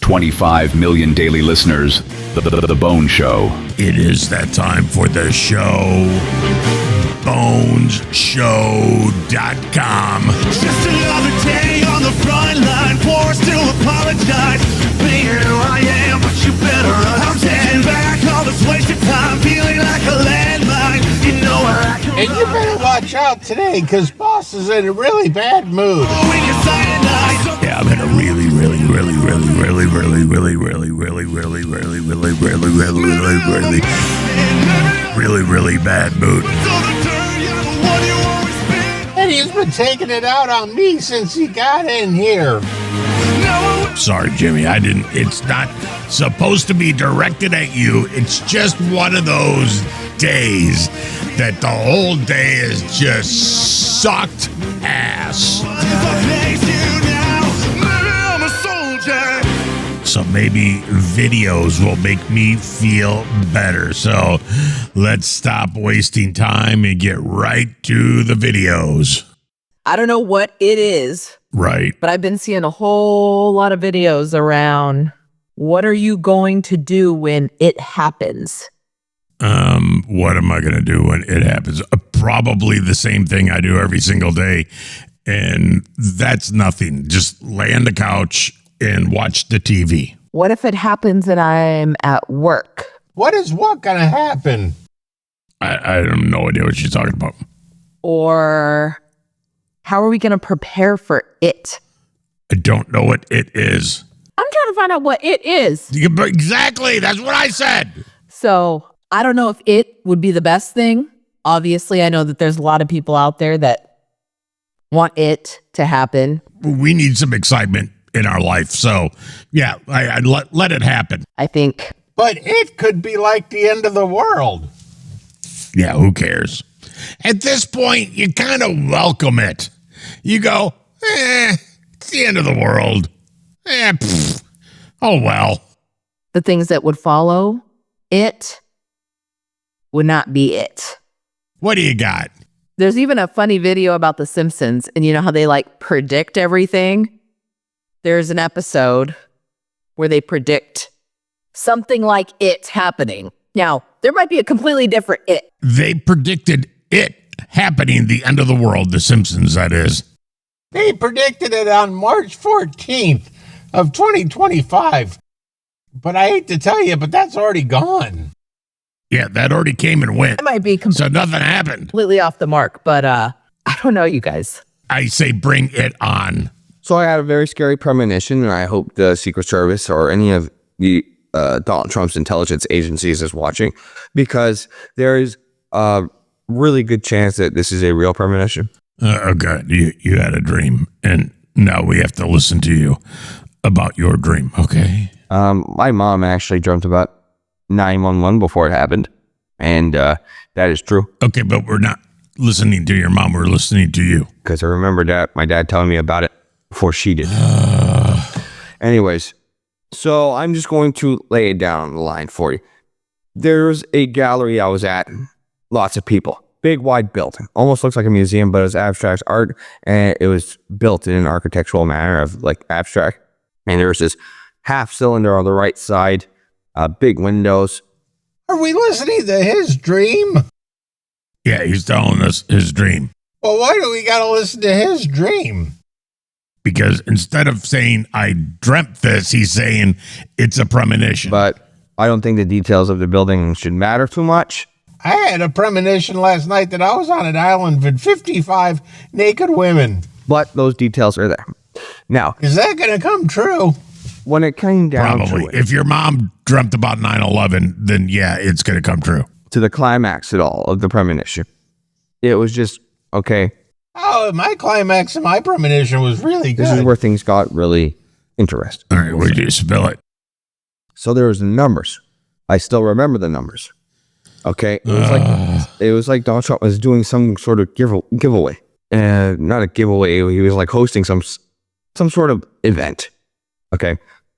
25 million daily listeners. The Bone Show. It is that time for the show. BonesShow.com. Just another day on the front line. Poor still apologize. Being who I am, but you better run. I'm standing back all this wasted time, feeling like a landmine. You know where I can And you better watch out today, because Boss is in a really bad mood. Yeah, I'm in a really bad mood. And he's been taking it out on me since he got in here. Sorry, Jimmy, it's not supposed to be directed at you. It's just one of those days that the whole day is just sucked ass. So maybe videos will make me feel better. So let's stop wasting time and get right to the videos. I don't know what it is. Right. But I've been seeing a whole lot of videos around what are you going to do when it happens? What am I going to do when it happens? Probably the same thing I do every single day. And that's nothing. Just lay on the couch and watch the TV. What if it happens and I'm at work? What is what going to happen? I have no idea what you're talking about. Or how are we going to prepare for it? I don't know what it is. I'm trying to find out what it is. Exactly. That's what I said. So I don't know if it would be the best thing. Obviously, I know that there's a lot of people out there that want it to happen. We need some excitement in our life. So, yeah, I'd let it happen. I think. But it could be like the end of the world. Yeah, who cares? At this point, you kind of welcome it. You go, it's the end of the world. Oh, well. The things that would follow it would not be it. What do you got? There's even a funny video about The Simpsons, and you know how they like predict everything? There's an episode where they predict something like it happening. Now, there might be a completely different it. They predicted it happening, the end of the world, The Simpsons, that is. They predicted it on March 14th of 2025. But I hate to tell you, but that's already gone. Yeah, that already came and went. It might be so nothing happened. Completely off the mark, but I don't know, you guys. I say bring it on. So I had a very scary premonition, and I hope the Secret Service or any of the Donald Trump's intelligence agencies is watching, because there is a really good chance that this is a real premonition. Okay, you had a dream, and now we have to listen to you about your dream, okay? My mom actually dreamt about 911 before it happened, and that is true. Okay, but we're not listening to your mom, we're listening to you. Because I remember my dad telling me about it before she did. Anyways, so I'm just going to lay it down on the line for you. There's a gallery I was at, lots of people, big wide building, almost looks like a museum, but it's abstract art, and it was built in an architectural manner of like abstract. And there's this half cylinder on the right side, big windows. Are we listening to his dream? Yeah, he's telling us his dream. Well, why do we got to listen to his dream? Because instead of saying, I dreamt this, he's saying it's a premonition. But I don't think the details of the building should matter too much. I had a premonition last night that I was on an island with 55 naked women. But those details are there. Now, is that going to come true? When it came down Probably. to it, If your mom dreamt about 9/11, then yeah, it's going to come true. to the climax at all of the premonition, it was just, okay, Oh, my climax and my premonition was really good. this is where things got really interesting. All right, where do you spill it? So there was the numbers. I still remember the numbers. Okay, it was like Donald Trump was doing some sort of giveaway. Not a giveaway. He was like hosting some sort of event. Okay,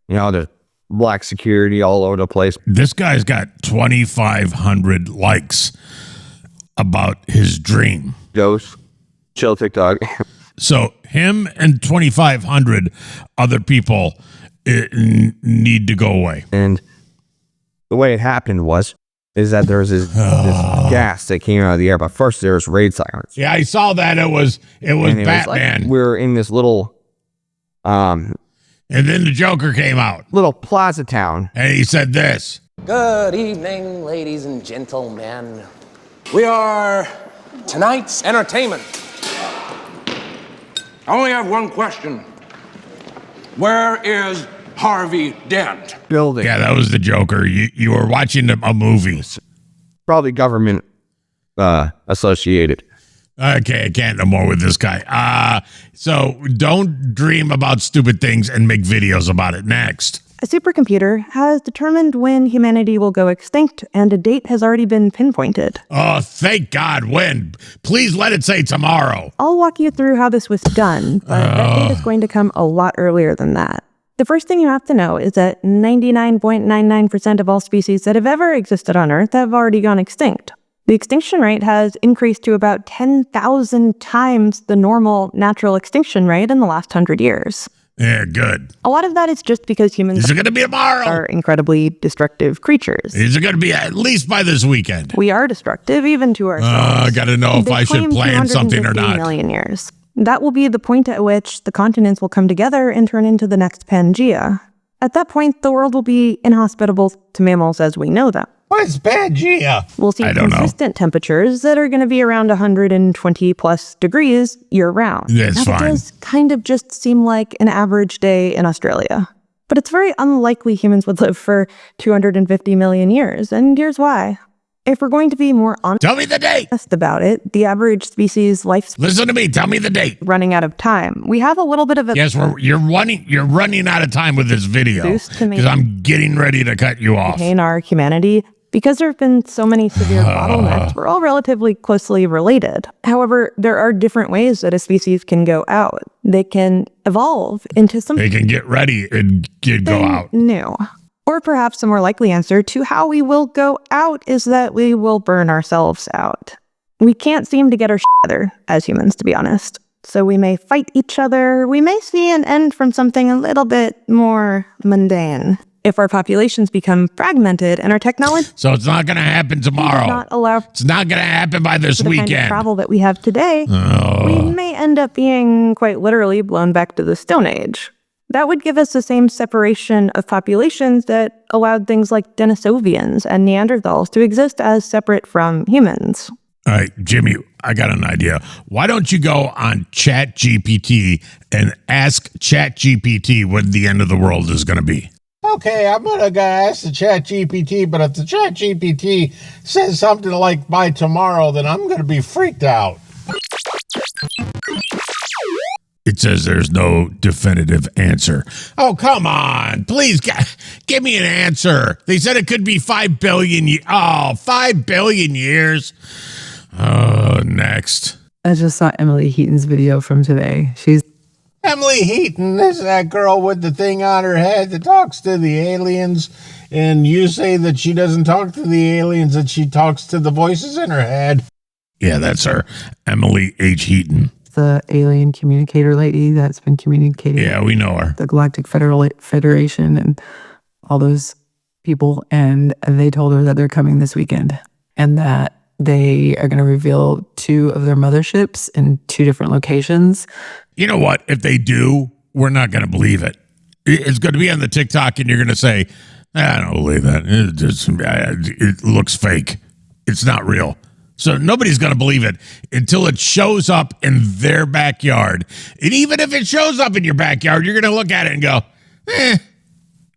you know, there's black security all over the place. This guy's got 2,500 likes about his dream. Dose, chill TikTok. So him and 2,500 other people need to go away. And the way it happened is that there was this gas that came out of the air. But first there was raid sirens. Yeah, I saw that. It was And it was Batman. like we were in this little And then the Joker came out plaza town. and he said this. Good evening, ladies and gentlemen. We are tonight's entertainment. I only have one question. Where is Harvey Dent? Building. Yeah, that was the Joker. You were watching a movie. Probably government associated. Okay, I can't no more with this guy. So don't dream about stupid things and make videos about it. Next. A supercomputer has determined when humanity will go extinct, and a date has already been pinpointed. Oh, thank God. When? Please let it say tomorrow. I'll walk you through how this was done, but that date is going to come a lot earlier than that. The first thing you have to know is that 99.99% of all species that have ever existed on Earth have already gone extinct. The extinction rate has increased to about 10,000 times the normal natural extinction rate in the last 100 years. Yeah, good. A lot of that is just because humans Is it going to be tomorrow? are incredibly destructive creatures. Is it going to be at least by this weekend? We are destructive, even to ourselves. I got to know if They I should claim plan something or 250 not. million years. That will be the point at which the continents will come together and turn into the next Pangea. At that point, the world will be inhospitable to mammals as we know them. What's Pangea? We'll see I don't know. consistent temperatures that are going to be around 120 plus degrees year round. That's Now, fine. That does kind of just seem like an average day in Australia. But it's very unlikely humans would live for 250 million years, and here's why. If we're going to be more Tell me the date. honest about it, the average species lifespan Listen to me. Tell me the date. running out of time. We have a little bit of a Yes, you're running out of time with this video Boost to me. because I'm getting ready to cut you off. maintain our humanity. Because there have been so many severe bottlenecks, we're all relatively closely related. However, there are different ways that a species can go out. They can evolve into something They can get ready and go out. new. Or perhaps a more likely answer to how we will go out is that we will burn ourselves out. We can't seem to get our shit together as humans, to be honest. So we may fight each other. We may see an end from something a little bit more mundane. If our populations become fragmented and our technology So it's not going to happen does tomorrow. not allow It's not going to happen by this the kind of weekend. travel that we have today, Oh. we may end up being quite literally blown back to the Stone Age. That would give us the same separation of populations that allowed things like Denisovians and Neanderthals to exist as separate from humans. All right, Jimmy, I got an idea. Why don't you go on ChatGPT and ask ChatGPT when the end of the world is going to be? Okay, I'm gonna go ask the Chat GPT, but if the Chat GPT says something like by tomorrow, then I'm gonna be freaked out. It says there's no definitive answer. Oh, come on. Please give me an answer. They said it could be 5 billion. 5 billion years. Oh, next. I just saw Emily Heaton's video from today. She's Emily Heaton is that girl with the thing on her head that talks to the aliens, and you say that she doesn't talk to the aliens, that she talks to the voices in her head. Yeah, that's her. Emily H. Heaton. the alien communicator lady that's been communicating Yeah, we know her. with the Galactic Federation and all those people. And they told her that they're coming this weekend and that they are going to reveal 2 of their motherships in 2 different locations. You know what? If they do, we're not going to believe it. It's going to be on the TikTok, and you're going to say, I don't believe that. It looks fake. It's not real. So nobody's going to believe it until it shows up in their backyard. And even if it shows up in your backyard, you're going to look at it and go, I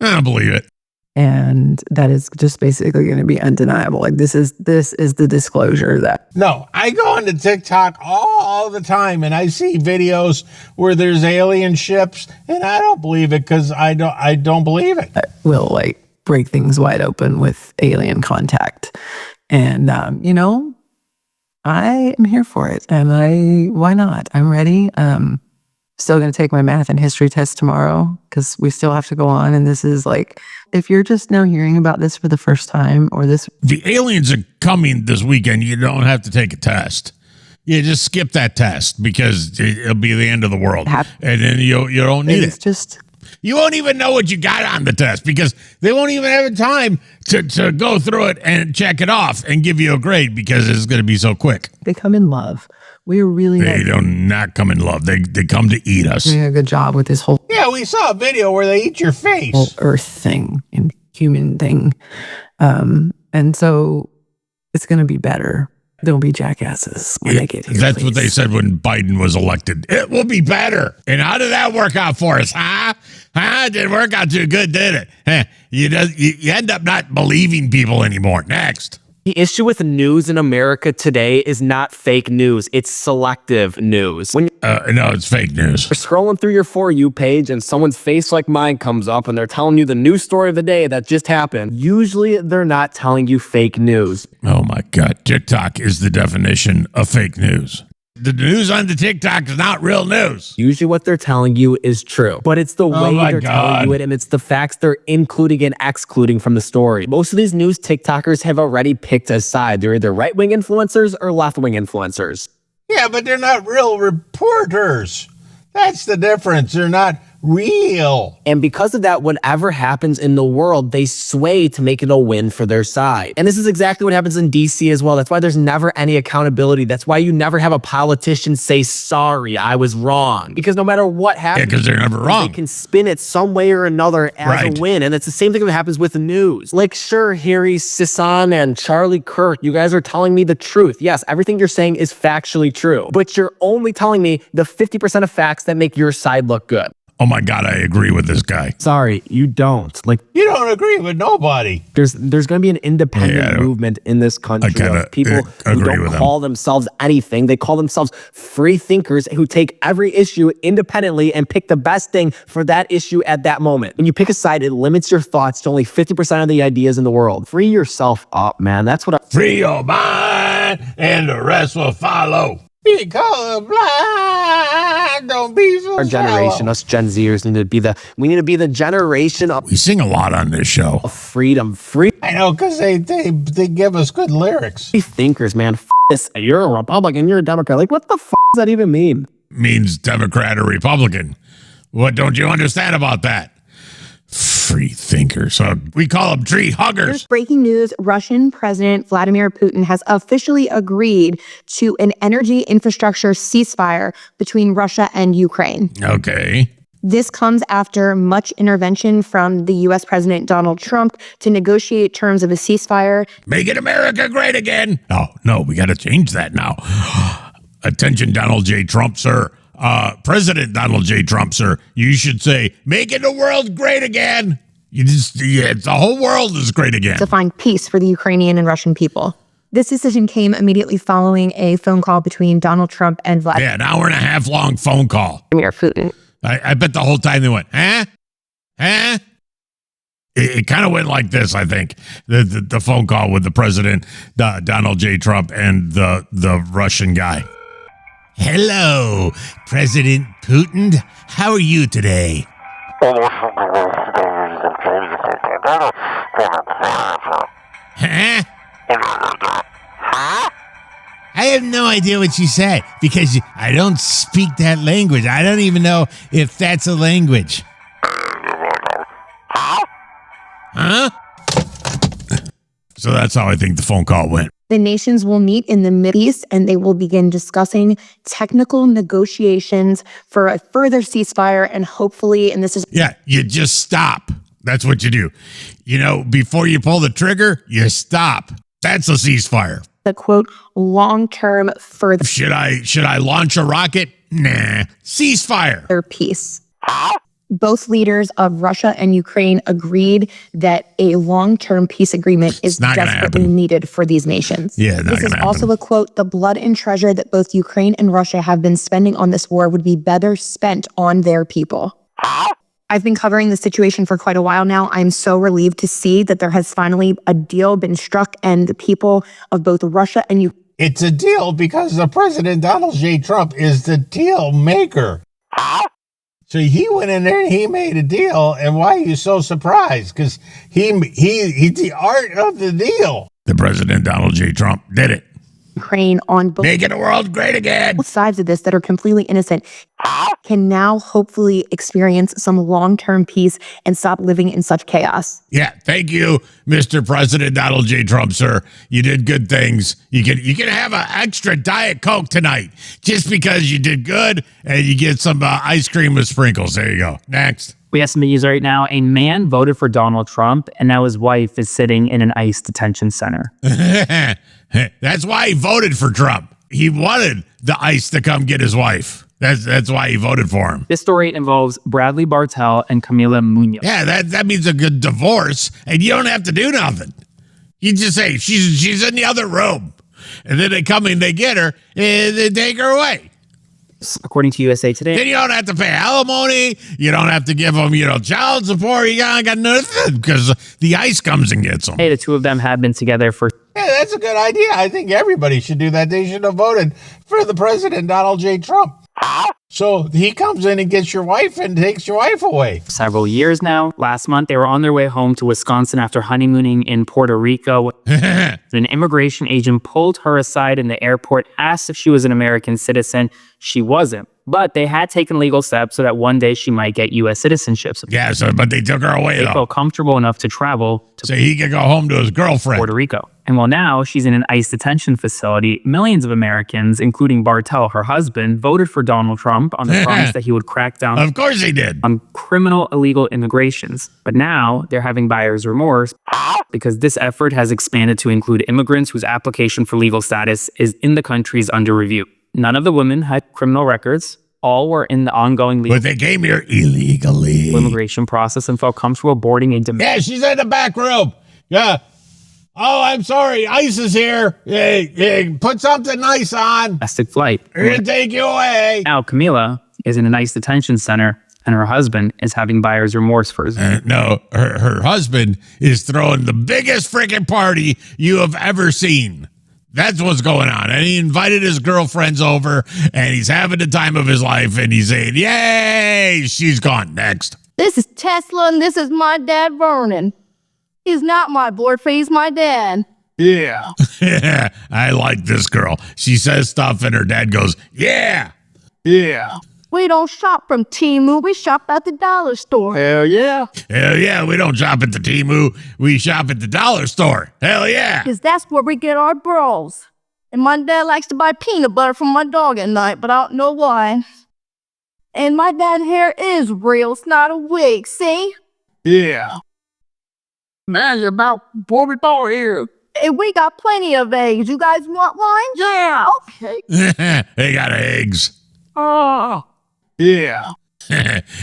don't believe it. And that is just basically going to be undeniable. Like this is the disclosure that No, I go onto TikTok all the time and I see videos where there's alien ships and I don't believe it because I don't believe it. will like break things wide open with alien contact. And, I am here for it. And why not? I'm ready. Still going to take my math and history test tomorrow because we still have to go on. And this is like, if you're just now hearing about this for the first time or this, The aliens are coming this weekend. You don't have to take a test. You just skip that test because it'll be the end of the world. And then you don't need it's it. just You won't even know what you got on the test because they won't even have time to go through it and check it off and give you a grade because it's going to be so quick. They come in love. We are really They do not come in love. They come to eat us. doing a good job with this whole Yeah, we saw a video where they eat your face. Earth thing and human thing. And so it's going to be better. There'll be jackasses when they get here. That's what please. they said when Biden was elected. It will be better. And how did that work out for us, huh? It didn't work out too good, did it? You end up not believing people anymore. Next. The issue with news in America today is not fake news. It's selective news. When No, it's fake news. you're scrolling through your For You page and someone's face like mine comes up and they're telling you the news story of the day that just happened, usually they're not telling you fake news. Oh, my God. TikTok is the definition of fake news. The news on the TikTok is not real news. Usually what they're telling you is true, but it's the way my they're telling God. you it and it's the facts they're including and excluding from the story. Most of these news TikTokers have already picked a side. They're either right-wing influencers or left-wing influencers. Yeah, but they're not real reporters. That's the difference. They're not real. And because of that, whatever happens in the world, they sway to make it a win for their side. And this is exactly what happens in DC as well. That's why there's never any accountability. That's why you never have a politician say, sorry, I was wrong. Because no matter what happens, because they're never wrong. They can spin it some way or another as Right. a win. And it's the same thing that happens with the news. Like, sure, Harry Sisson and Charlie Kirk, you guys are telling me the truth. Yes, everything you're saying is factually true. But you're only telling me the 50% of facts that make your side look good. Oh, my God, I agree with this guy. Sorry, you don't. Like, You don't agree with nobody. there's going to be an independent Yeah, I don't- movement in this country kinda, of people who agree don't with him. call themselves anything. They call themselves free thinkers who take every issue independently and pick the best thing for that issue at that moment. When you pick a side, it limits your thoughts to only 50% of the ideas in the world. Free yourself up, man. That's what I... Free your mind and the rest will follow. Be colorblind. Don't be so Our generation, shallow. us Gen Zers, need to be the generation of We sing a lot on this show. freedom. Free I know, because they give us good lyrics. thinkers, man. This. You're a Republican, you're a Democrat. Like, what the does that even mean? Means Democrat or Republican. What don't you understand about that? Free thinkers. We call them tree huggers. Breaking news, Russian President Vladimir Putin has officially agreed to an energy infrastructure ceasefire between Russia and Ukraine. Okay. This comes after much intervention from the U.S. President Donald Trump to negotiate terms of a ceasefire. Making America great again. Oh, no, we got to change that now. Attention, Donald J. Trump, sir. President Donald J. Trump, sir. You should say, making the world great again. The whole world is great again. To find peace for the Ukrainian and Russian people. This decision came immediately following a phone call between Donald Trump and Vladimir Yeah, an hour and a half long phone call. Putin. I bet the whole time they went, huh? Huh? It kind of went like this, I think. The phone call with the president, Donald J. Trump, and the Russian guy. Hello, President Putin. How are you today? Huh? I have no idea what you said because I don't speak that language. I don't even know if that's a language. Huh? So that's how I think the phone call went. The nations will meet in the Middle East and they will begin discussing technical negotiations for a further ceasefire and hopefully, and this is Yeah, you just stop. That's what you do. You know, before you pull the trigger, you stop. That's a ceasefire. the quote, long-term further Should I launch a rocket? Nah. Ceasefire. peace. Both leaders of Russia and Ukraine agreed that a long-term peace agreement is not gonna desperately happen. needed for these nations. Yeah, not this is gonna also happen. a quote, the blood and treasure that both Ukraine and Russia have been spending on this war would be better spent on their people. I've been covering the situation for quite a while now. I'm so relieved to see that there has finally a deal been struck and the people of both Russia and Ukraine. It's a deal because the president, Donald J. Trump, is the deal maker. So he went in there and he made a deal. And why are you so surprised? Because he's the art of the deal. The president, Donald J. Trump, did it. Ukraine on both Making the world great again. sides of this that are completely innocent can now hopefully experience some long-term peace and stop living in such chaos. Yeah, thank you, Mr. President Donald J. Trump, sir. You did good things. You can have an extra Diet Coke tonight just because you did good, and you get some ice cream with sprinkles. There you go. Next. We have some news right now. A man voted for Donald Trump, and now his wife is sitting in an ICE detention center. That's why he voted for Trump. He wanted the ICE to come get his wife. That's why he voted for him. This story involves Bradley Bartel and Camila Munoz. Yeah, that means a good divorce, and you don't have to do nothing. You just say, she's in the other room. And then they come in, they get her, and they take her away. According to USA Today. Then you don't have to pay alimony. You don't have to give them, child support. You got nothing because the ICE comes and gets them. Hey, the two of them have been together for... Yeah, that's a good idea. I think everybody should do that. They should have voted for the president, Donald J. Trump. So he comes in and gets your wife and takes your wife away. several years now. Last month, they were on their way home to Wisconsin after honeymooning in Puerto Rico. An immigration agent pulled her aside in the airport, asked if she was an American citizen. She wasn't. But they had taken legal steps so that one day she might get U.S. citizenship. Yeah, but they took her away, They though. felt comfortable enough to travel to So he could go home to his girlfriend. Puerto Rico. And while now she's in an ICE detention facility, millions of Americans, including Bartel, her husband, voted for Donald Trump on the promise that he would crack down Of course he did. on criminal illegal immigrations. But now they're having buyer's remorse because this effort has expanded to include immigrants whose application for legal status is in the countries under review. None of the women had criminal records. All were in the ongoing legal But they came here illegally. immigration process and felt comfortable boarding a Yeah, she's in the back room. Yeah. Oh, I'm sorry. ICE is here. Hey, put something nice on. domestic flight. We're going to take you away. Now, Camila is in a nice detention center, and her husband is having buyer's remorse for his... No, her husband is throwing the biggest freaking party you have ever seen. That's what's going on. And he invited his girlfriends over, and he's having the time of his life, and he's saying, yay, she's gone. Next. This is Tesla, and this is my dad, Vernon. He's not my boyfriend, he's my dad. Yeah. I like this girl. She says stuff, and her dad goes, yeah. Yeah. We don't shop from Temu, we shop at the dollar store. Hell yeah. Hell yeah, we don't shop at the Temu. We shop at the dollar store. Hell yeah. Because that's where we get our bros. And my dad likes to buy peanut butter for my dog at night, but I don't know why. And my dad's hair is real, it's not a wig, see? Yeah. Man, you're about 44 here. And we got plenty of eggs. You guys want one? Yeah. Okay. They got eggs. Oh. Yeah.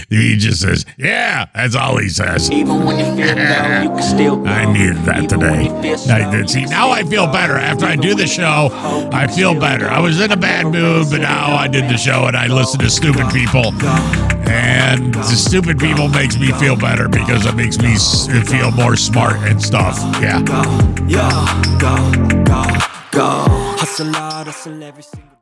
He just says, yeah, that's all he says. Even when you feel down, you can still I needed that today. I did. See, now I feel better. After I do the show, I feel better. I was in a bad mood, but now I did the show and I listen to stupid people. And the stupid people makes me feel better because it makes me feel more smart and stuff. Yeah. Go, hustle hard, hustle every single